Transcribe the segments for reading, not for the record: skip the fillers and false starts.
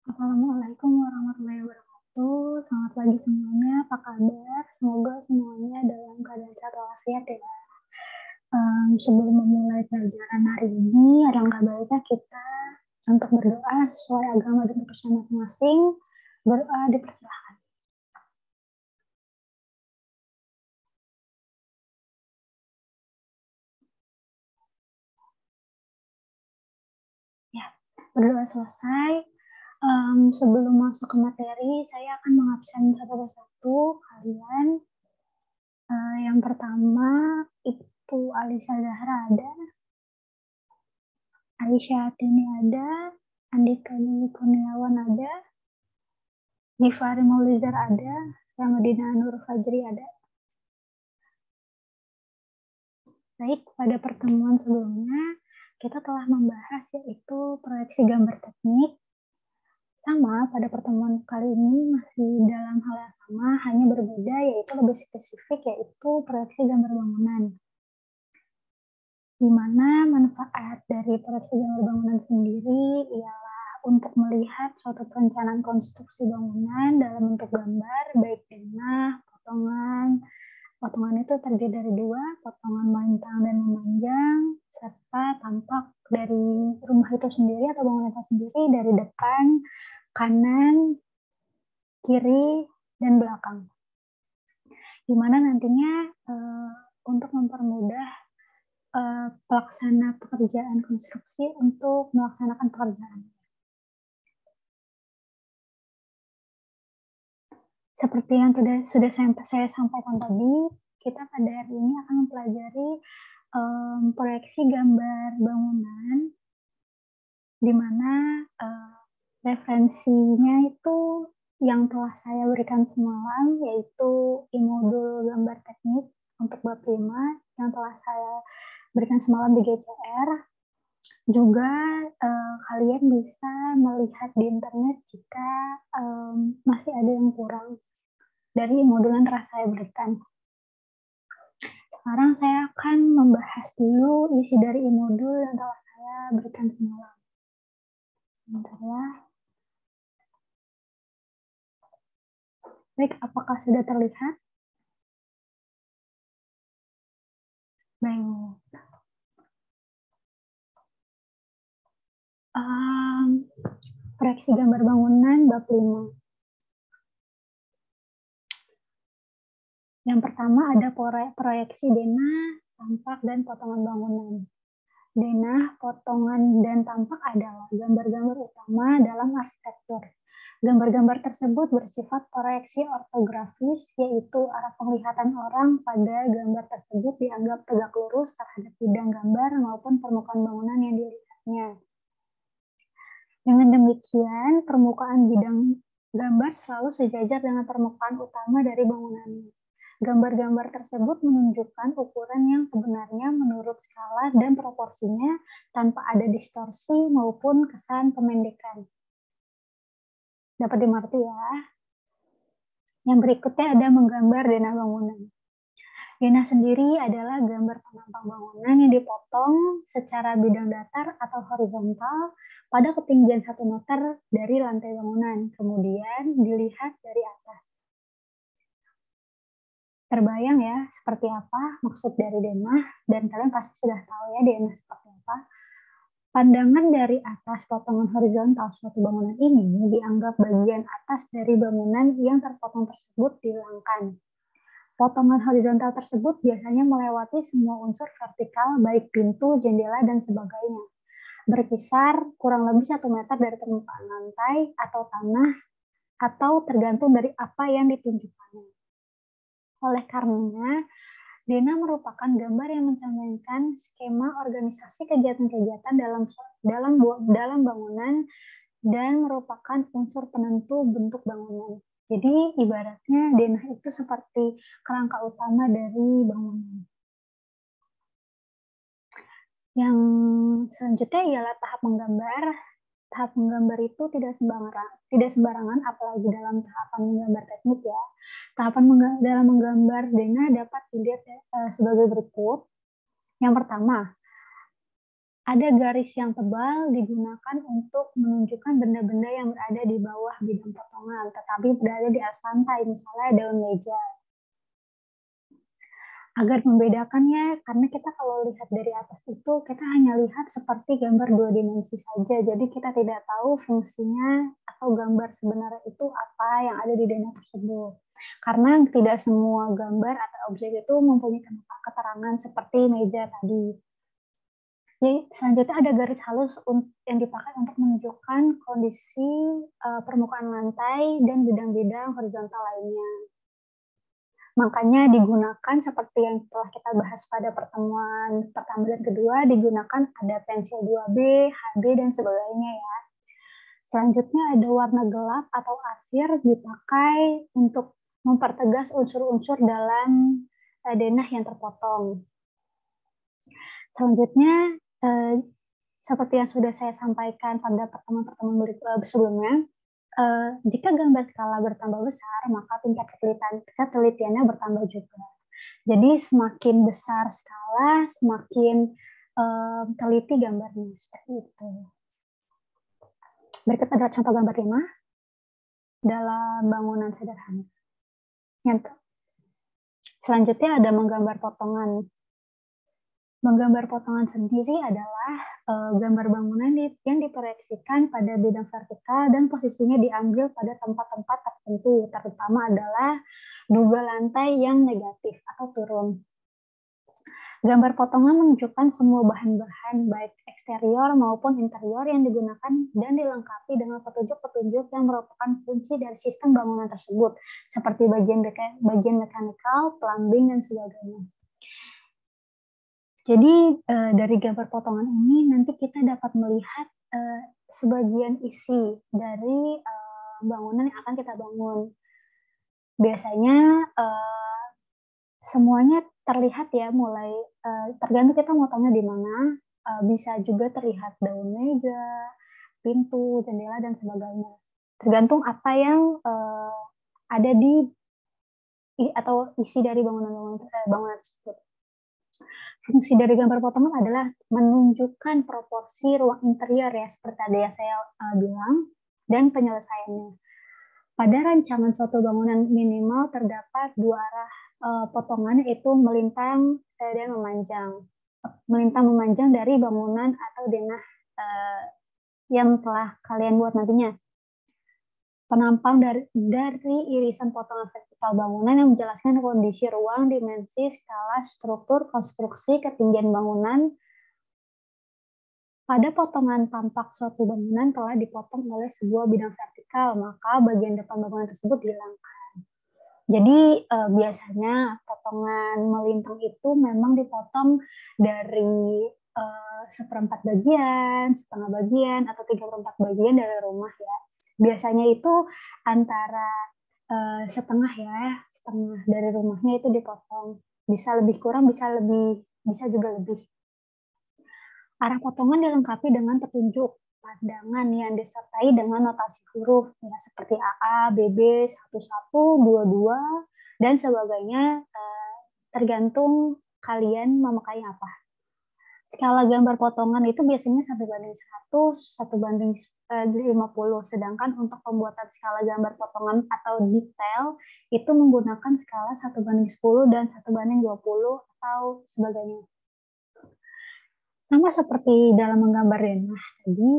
Assalamualaikum warahmatullahi wabarakatuh. Selamat pagi semuanya. Apa kabar? Semoga semuanya dalam keadaan sehat walafiat ya. Sebelum memulai pelajaran hari ini, alangkah baiknya kita untuk berdoa sesuai agama dan kepercayaan masing-masing. Berdoa dipersilakan. Ya, berdoa selesai. Sebelum masuk ke materi, saya akan mengabsen satu persatu kalian. Yang pertama itu Alisa Zahra ada. Aisyah Tini ada, Andika Dwi Kurniawan ada, Gifari Maulizar ada, Ramadina Nur Fajri ada. Baik, pada pertemuan sebelumnya kita telah membahas yaitu proyeksi gambar teknik. Sama, pada pertemuan kali ini masih dalam hal yang sama, hanya berbeda yaitu lebih spesifik yaitu proyeksi gambar bangunan. Di mana manfaat dari proyeksi gambar bangunan sendiri ialah untuk melihat suatu perencanaan konstruksi bangunan dalam bentuk gambar, baik denah, potongan. Potongan itu terdiri dari dua, potongan melintang dan memanjang, serta tampak dari rumah itu sendiri atau bangunan itu sendiri dari depan, kanan, kiri, dan belakang. Di mana nantinya untuk mempermudah pelaksana pekerjaan konstruksi untuk melaksanakan pekerjaan. Seperti yang sudah saya sampaikan tadi, kita pada hari ini akan mempelajari proyeksi gambar bangunan, di mana referensinya itu yang telah saya berikan semalam, yaitu e-modul gambar teknik untuk bab 5 yang telah saya berikan semalam di GCR. Juga kalian bisa melihat di internet jika masih ada yang kurang dari modul yang telah saya berikan. Sekarang saya akan membahas dulu isi dari modul yang telah saya berikan semalam. Sebentar ya. Baik, apakah sudah terlihat? Baik. Proyeksi gambar bangunan bab 5. Yang pertama ada proyeksi denah, tampak, dan potongan bangunan. Denah, potongan, dan tampak adalah gambar-gambar utama dalam arsitektur. Gambar-gambar tersebut bersifat proyeksi ortografis, yaitu arah penglihatan orang pada gambar tersebut dianggap tegak lurus terhadap bidang gambar maupun permukaan bangunan yang dilihatnya. Dengan demikian, permukaan bidang gambar selalu sejajar dengan permukaan utama dari bangunannya. Gambar-gambar tersebut menunjukkan ukuran yang sebenarnya menurut skala dan proporsinya tanpa ada distorsi maupun kesan pemendekan. Dapat dimengerti ya? Yang berikutnya ada menggambar denah bangunan. Denah sendiri adalah gambar penampang bangunan yang dipotong secara bidang datar atau horizontal pada ketinggian 1 meter dari lantai bangunan, kemudian dilihat dari atas. Terbayang ya seperti apa maksud dari denah, dan kalian pasti sudah tahu ya denah seperti apa. Pandangan dari atas potongan horizontal suatu bangunan ini dianggap bagian atas dari bangunan yang terpotong tersebut dihilangkan. Potongan horizontal tersebut biasanya melewati semua unsur vertikal, baik pintu, jendela, dan sebagainya. Berkisar kurang lebih 1 meter dari permukaan lantai atau tanah, atau tergantung dari apa yang ditunjukkannya. Oleh karenanya, denah merupakan gambar yang mencerminkan skema organisasi kegiatan-kegiatan dalam bangunan dan merupakan unsur penentu bentuk bangunan. Jadi ibaratnya denah itu seperti kerangka utama dari bangunan. Yang selanjutnya ialah tahap menggambar. Tahap menggambar itu tidak sembarangan, apalagi dalam tahapan menggambar teknik ya. Tahapan dalam menggambar denah dapat dilihat sebagai berikut. Yang pertama, Ada garis yang tebal digunakan untuk menunjukkan benda-benda yang berada di bawah bidang potongan, tetapi berada di atas lantai, misalnya daun meja. Agar membedakannya, karena kita kalau lihat dari atas itu, kita hanya lihat seperti gambar 2 dimensi saja, jadi kita tidak tahu fungsinya atau gambar sebenarnya itu apa yang ada di denah tersebut. Karena tidak semua gambar atau objek itu mempunyai keterangan seperti meja tadi. Jadi selanjutnya ada garis halus yang dipakai untuk menunjukkan kondisi permukaan lantai dan bidang-bidang horizontal lainnya. Makanya digunakan seperti yang telah kita bahas pada pertemuan pertama dan kedua, digunakan ada pensil 2B, HB, dan sebagainya ya. Selanjutnya ada warna gelap atau arsir dipakai untuk mempertegas unsur-unsur dalam denah yang terpotong. Selanjutnya, seperti yang sudah saya sampaikan pada pertemuan-pertemuan sebelumnya, jika gambar skala bertambah besar, maka tingkat ketelitiannya bertambah juga. Jadi semakin besar skala, semakin teliti gambarnya, seperti itu. Berikut adalah contoh gambar 5 dalam bangunan sederhana. Selanjutnya ada menggambar potongan. Menggambar potongan sendiri adalah gambar bangunan yang diproyeksikan pada bidang vertikal dan posisinya diambil pada tempat-tempat tertentu, terutama adalah duga lantai yang negatif atau turun. Gambar potongan menunjukkan semua bahan-bahan baik eksterior maupun interior yang digunakan dan dilengkapi dengan petunjuk-petunjuk yang merupakan kunci dari sistem bangunan tersebut, seperti bagian mekanikal, plumbing, dan sebagainya. Jadi dari gambar potongan ini nanti kita dapat melihat sebagian isi dari bangunan yang akan kita bangun. Biasanya semuanya terlihat ya, mulai tergantung kita motongnya di mana. Bisa juga terlihat daun meja, pintu, jendela, dan sebagainya. Tergantung apa yang ada di atau isi dari bangunan tersebut. Fungsi dari gambar potongan adalah menunjukkan proporsi ruang interior ya, seperti tadi yang saya bilang, dan penyelesaiannya. Pada rancangan suatu bangunan minimal terdapat dua arah potongan, yaitu melintang dan memanjang. Melintang memanjang dari bangunan atau denah yang telah kalian buat nantinya. Penampang dari irisan potongan vertikal bangunan yang menjelaskan kondisi ruang, dimensi, skala, struktur, konstruksi, ketinggian bangunan. Pada potongan tampak suatu bangunan telah dipotong oleh sebuah bidang vertikal, maka bagian depan bangunan tersebut dihilangkan. Jadi biasanya potongan melintang itu memang dipotong dari seperempat bagian, setengah bagian, atau 3/4 bagian dari rumah ya. Biasanya itu antara setengah dari rumahnya itu dipotong. Bisa lebih kurang, bisa juga lebih. Arah potongan dilengkapi dengan petunjuk pandangan yang disertai dengan notasi huruf ya, seperti AA, BB, 11, 22, dan sebagainya, tergantung kalian memakai apa. Skala gambar potongan itu biasanya 1:100, 1:50, sedangkan untuk pembuatan skala gambar potongan atau detail itu menggunakan skala 1:10 dan 1:20 atau sebagainya. Sama seperti dalam menggambar denah tadi,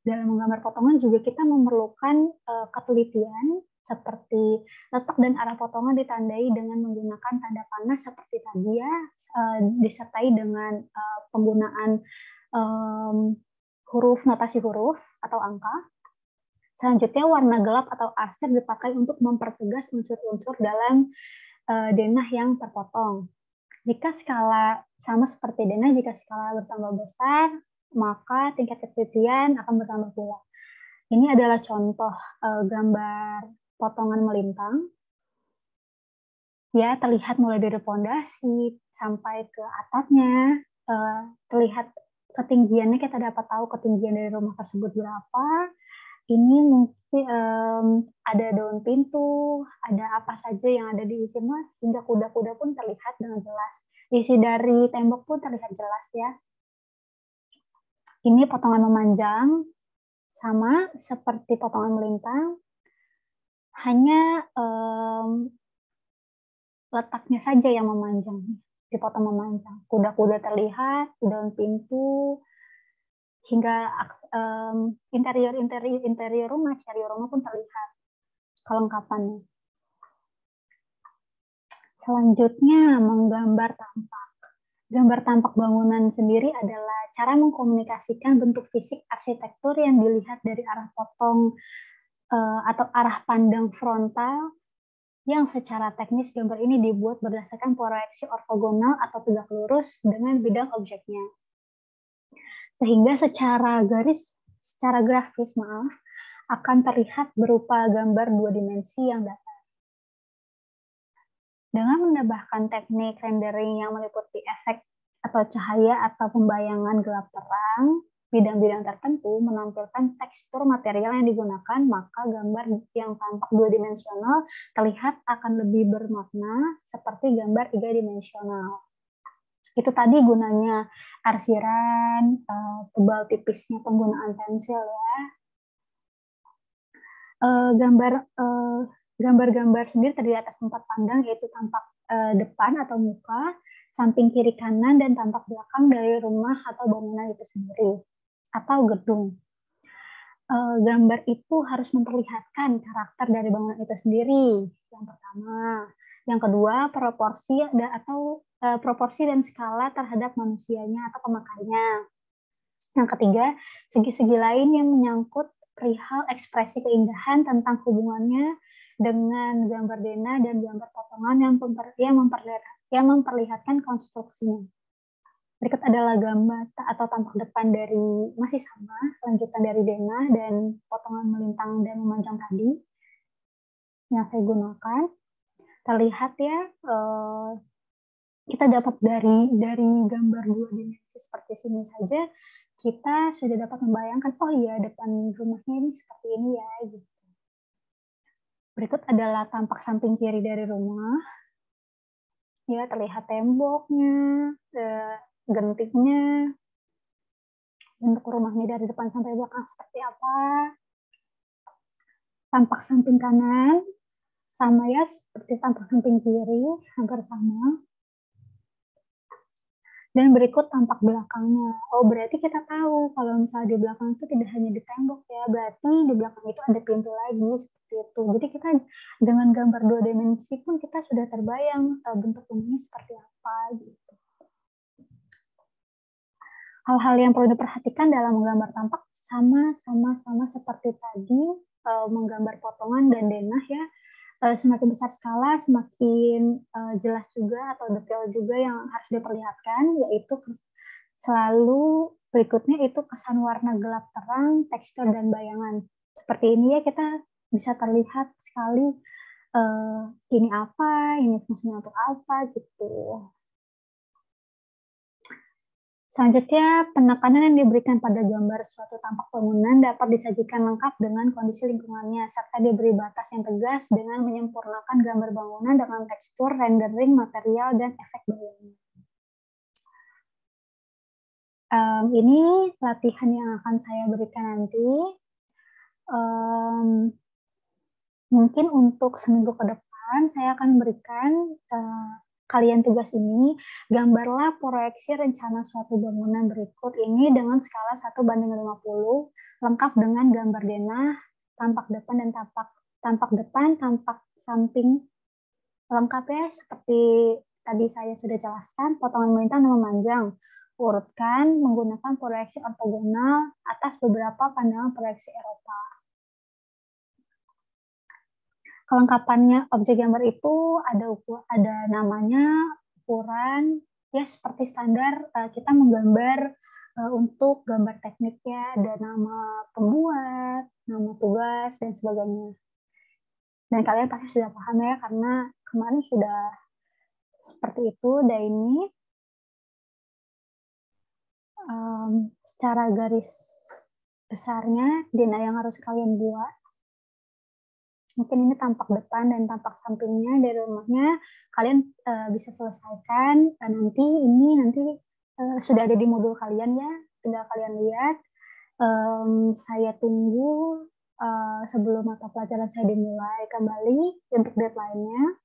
dalam menggambar potongan juga kita memerlukan ketelitian, seperti letak dan arah potongan ditandai dengan menggunakan tanda panah seperti tadi ya, disertai dengan penggunaan notasi huruf atau angka. Selanjutnya warna gelap atau arsir dipakai untuk mempertegas unsur-unsur dalam denah yang terpotong. Jika skala sama seperti denah, jika skala bertambah besar, maka tingkat ketelitian akan bertambah pula. Ini adalah contoh gambar potongan melintang. Ya, terlihat mulai dari pondasi sampai ke atapnya, terlihat ketinggiannya, kita dapat tahu ketinggian dari rumah tersebut berapa. Ini mungkin ada daun pintu, ada apa saja yang ada di sini, hingga kuda-kuda pun terlihat dengan jelas. Isi dari tembok pun terlihat jelas ya. Ini potongan memanjang, sama seperti potongan melintang, hanya letaknya saja yang memanjang, dipotong memanjang. Kuda-kuda terlihat, daun pintu, hingga interior rumah, eksterior rumah pun terlihat kelengkapannya. Selanjutnya, menggambar tampak. Gambar tampak bangunan sendiri adalah cara mengkomunikasikan bentuk fisik arsitektur yang dilihat dari arah potong atau arah pandang frontal, yang secara teknis gambar ini dibuat berdasarkan proyeksi ortogonal atau tegak lurus dengan bidang objeknya. Sehingga secara grafis akan terlihat berupa gambar dua dimensi yang datar. Dengan menambahkan teknik rendering yang meliputi efek atau cahaya atau pembayangan gelap terang, bidang-bidang tertentu menampilkan tekstur material yang digunakan, maka gambar yang tampak dua dimensional terlihat akan lebih bermakna seperti gambar tiga dimensional. Itu tadi gunanya arsiran, tebal tipisnya penggunaan pensil ya. Gambar-gambar sendiri terdiri atas 4 pandang, yaitu tampak depan atau muka, samping kiri kanan, dan tampak belakang dari rumah atau bangunan itu sendiri atau gedung. Gambar itu harus memperlihatkan karakter dari bangunan itu sendiri, yang pertama. Yang kedua, proporsi dan skala terhadap manusianya atau pemakainya. Yang ketiga, segi-segi lain yang menyangkut perihal ekspresi keindahan tentang hubungannya dengan gambar denah dan gambar potongan yang memperlihatkan konstruksinya. Berikut adalah gambar atau tampak depan dari masih sama, lanjutan dari denah dan potongan melintang dan memanjang tadi yang saya gunakan. Terlihat ya, kita dapat dari gambar dua dimensi seperti sini saja, kita sudah dapat membayangkan, oh iya, depan rumahnya ini seperti ini ya, gitu. Berikut adalah tampak samping kiri dari rumah. Ya, terlihat temboknya, gentingnya, bentuk rumahnya dari depan sampai belakang seperti apa. Tampak samping kanan, sama ya, seperti tampak samping kiri, hampir sama. Dan berikut tampak belakangnya. Oh, berarti kita tahu kalau misalnya di belakang itu tidak hanya di tembok ya, berarti di belakang itu ada pintu lagi seperti itu. Jadi kita dengan gambar dua dimensi pun kita sudah terbayang bentuk rumahnya seperti apa gitu. Hal-hal yang perlu diperhatikan dalam menggambar tampak sama seperti tadi, menggambar potongan dan denah ya. Semakin besar skala, semakin jelas juga atau detail juga yang harus diperlihatkan, yaitu selalu berikutnya itu kesan warna gelap terang, tekstur, dan bayangan. Seperti ini ya, kita bisa terlihat sekali ini apa, ini fungsinya untuk apa, gitu. Selanjutnya, penekanan yang diberikan pada gambar suatu tampak bangunan dapat disajikan lengkap dengan kondisi lingkungannya, serta diberi batas yang tegas dengan menyempurnakan gambar bangunan dengan tekstur, rendering, material, dan efek bayangan. Ini latihan yang akan saya berikan nanti. Mungkin untuk seminggu ke depan, saya akan berikan kalian tugas ini, gambarlah proyeksi rencana suatu bangunan berikut ini dengan skala 1:50, lengkap dengan gambar denah, tampak depan dan tampak depan, tampak samping, lengkap ya, seperti tadi saya sudah jelaskan, potongan melintang dan memanjang. Urutkan menggunakan proyeksi ortogonal atas beberapa pandangan proyeksi Eropa. Kelengkapannya objek gambar itu ada namanya, ukuran, ya seperti standar kita menggambar untuk gambar tekniknya, ada nama pembuat, nama tugas, dan sebagainya. Dan kalian pasti sudah paham ya, karena kemarin sudah seperti itu. Dan ini secara garis besarnya denah yang harus kalian buat. Mungkin ini tampak depan dan tampak sampingnya dari rumahnya, kalian bisa selesaikan nanti sudah ada di modul kalian ya, tinggal kalian lihat. Saya tunggu sebelum mata pelajaran saya dimulai kembali untuk deadline-nya.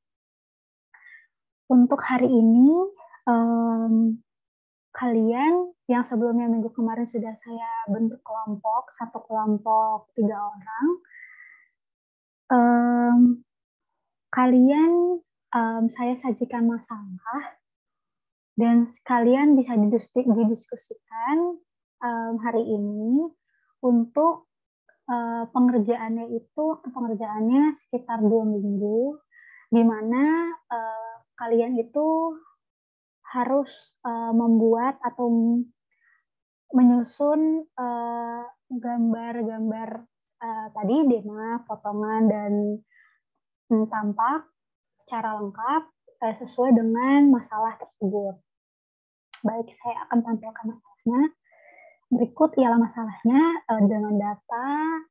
Untuk hari ini, kalian yang sebelumnya minggu kemarin sudah saya bentuk kelompok, satu kelompok 3 orang. Kalian saya sajikan masalah dan kalian bisa didiskusikan hari ini untuk pengerjaannya sekitar 2 minggu, di mana kalian itu harus membuat atau menyusun gambar-gambar tadi dena, potongan, dan tampak secara lengkap sesuai dengan masalah tersebut. Baik, saya akan tampilkan masalahnya. Berikut ialah masalahnya dengan data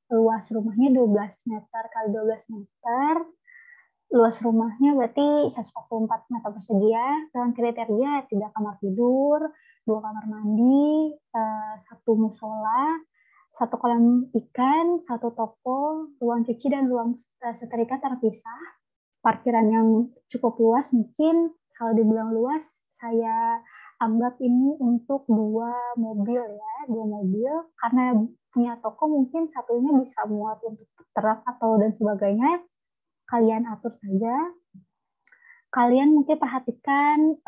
luas rumahnya 12 meter kali 12 meter. Luas rumahnya berarti 144 meter persegi ya. Dengan kriteria 3 kamar tidur, 2 kamar mandi, 1 musola, 1 kolam ikan, 1 toko, ruang cuci dan ruang setrika terpisah. Parkiran yang cukup luas, mungkin kalau dibilang luas, saya anggap ini untuk 2 mobil ya, 2 mobil, karena punya toko mungkin satunya bisa muat untuk truk atau dan sebagainya, kalian atur saja. Kalian mungkin perhatikan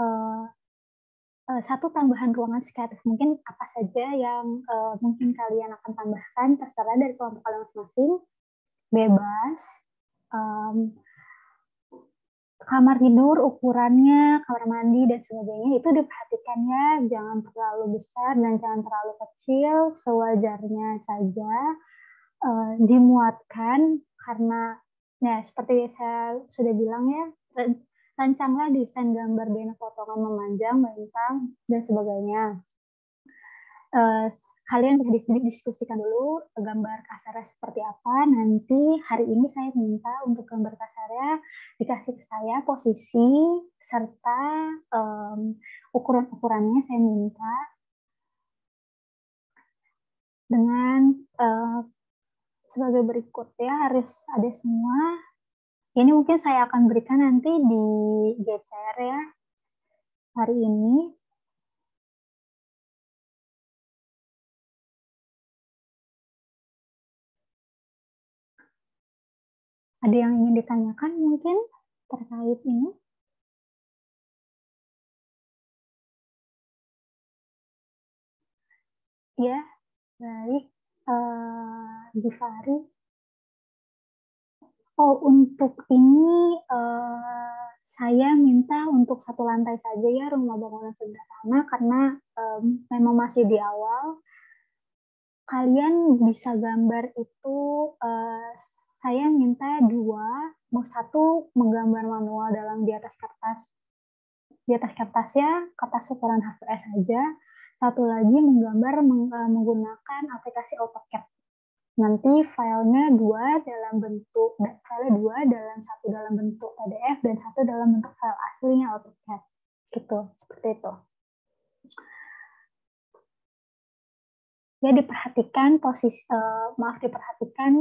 satu tambahan ruangan sekretif, mungkin apa saja yang mungkin kalian akan tambahkan, terserah dari kelompok kalian masing-masing, bebas. Kamar tidur, ukurannya, kamar mandi, dan sebagainya, itu diperhatikan ya, jangan terlalu besar dan jangan terlalu kecil, sewajarnya saja dimuatkan, karena ya seperti saya sudah bilang ya, rancanglah desain gambar dena potongan memanjang, melintang, dan sebagainya. Kalian bisa diskusikan dulu gambar kasarnya seperti apa. Nanti hari ini saya minta untuk gambar kasarnya dikasih ke saya posisi serta ukuran-ukurannya saya minta dengan sebagai berikut ya, harus ada semua. Ini mungkin saya akan berikan nanti di GCR ya hari ini. Ada yang ingin ditanyakan mungkin terkait ini? Ya, baik. Givari. Oh, untuk ini saya minta untuk 1 lantai saja ya, rumah bangunan sederhana, karena memang masih di awal. Kalian bisa gambar itu, saya minta 2, 1 menggambar manual di atas kertas. Di atas kertas ya, kertas ukuran HVS saja. 1 lagi menggambar menggunakan aplikasi AutoCAD. Nanti filenya 2 dalam bentuk, file 2 dalam 1 dalam bentuk PDF dan 1 dalam bentuk file aslinya AutoCAD. Gitu, seperti itu. Ya, diperhatikan diperhatikan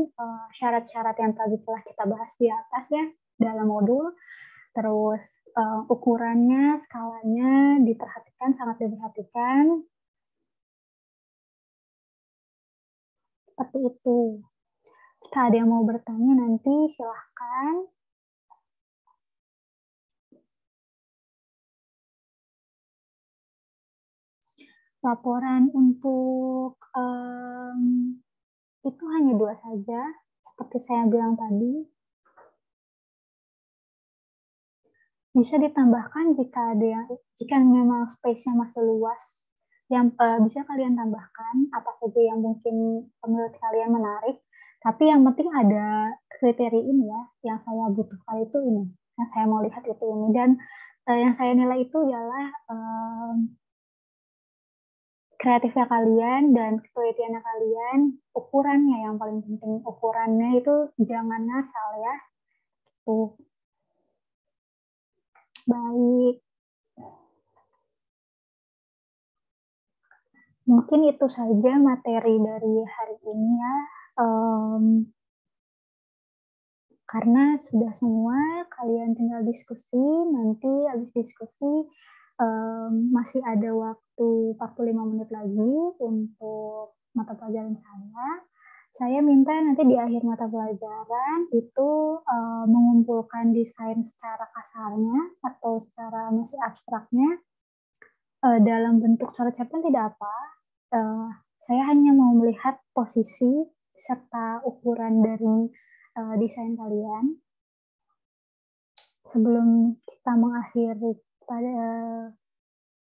syarat-syarat yang tadi telah kita bahas di atas ya dalam modul. Terus ukurannya, skalanya diperhatikan, sangat diperhatikan. Seperti itu. Jika ada yang mau bertanya nanti silahkan. Laporan untuk itu hanya 2 saja, seperti saya bilang tadi. Bisa ditambahkan jika memang space-nya masih luas, yang bisa kalian tambahkan apa saja yang mungkin menurut kalian menarik. Tapi yang penting ada kriteria ini ya, yang saya butuhkan itu ini, yang saya mau lihat itu ini, dan yang saya nilai itu ialah kreatifnya kalian dan ketelitiannya kalian, ukurannya yang paling penting. Ukurannya itu jangan ngasal ya. Tuh. Baik. Mungkin itu saja materi dari hari ini ya. Karena sudah semua, kalian tinggal diskusi, nanti habis diskusi masih ada waktu 45 menit lagi untuk mata pelajaran saya. Saya minta nanti di akhir mata pelajaran itu mengumpulkan desain secara kasarnya atau secara masih abstraknya dalam bentuk coret cerpen tidak apa. Saya hanya mau melihat posisi serta ukuran dari desain kalian. Sebelum kita mengakhiri pada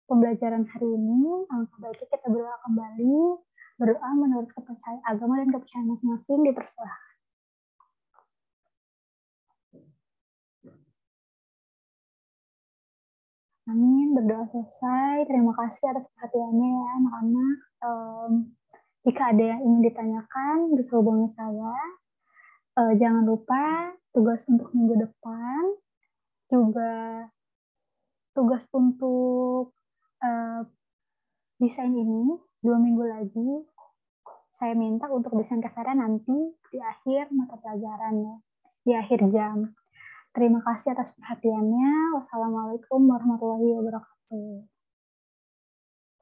pembelajaran hari ini, alangkah baiknya kita berdoa kembali. Berdoa menurut kepercayaan agama dan kepercayaan masing-masing dipersilahkan. Amin, berdoa selesai. Terima kasih atas perhatiannya ya anak-anak. Jika ada yang ingin ditanyakan, bisa hubungi saya. Jangan lupa tugas untuk minggu depan, juga tugas untuk desain ini 2 minggu lagi. Saya minta untuk desain kasarnya nanti di akhir mata pelajarannya, di akhir jam. Terima kasih atas perhatiannya. Wassalamualaikum warahmatullahi wabarakatuh.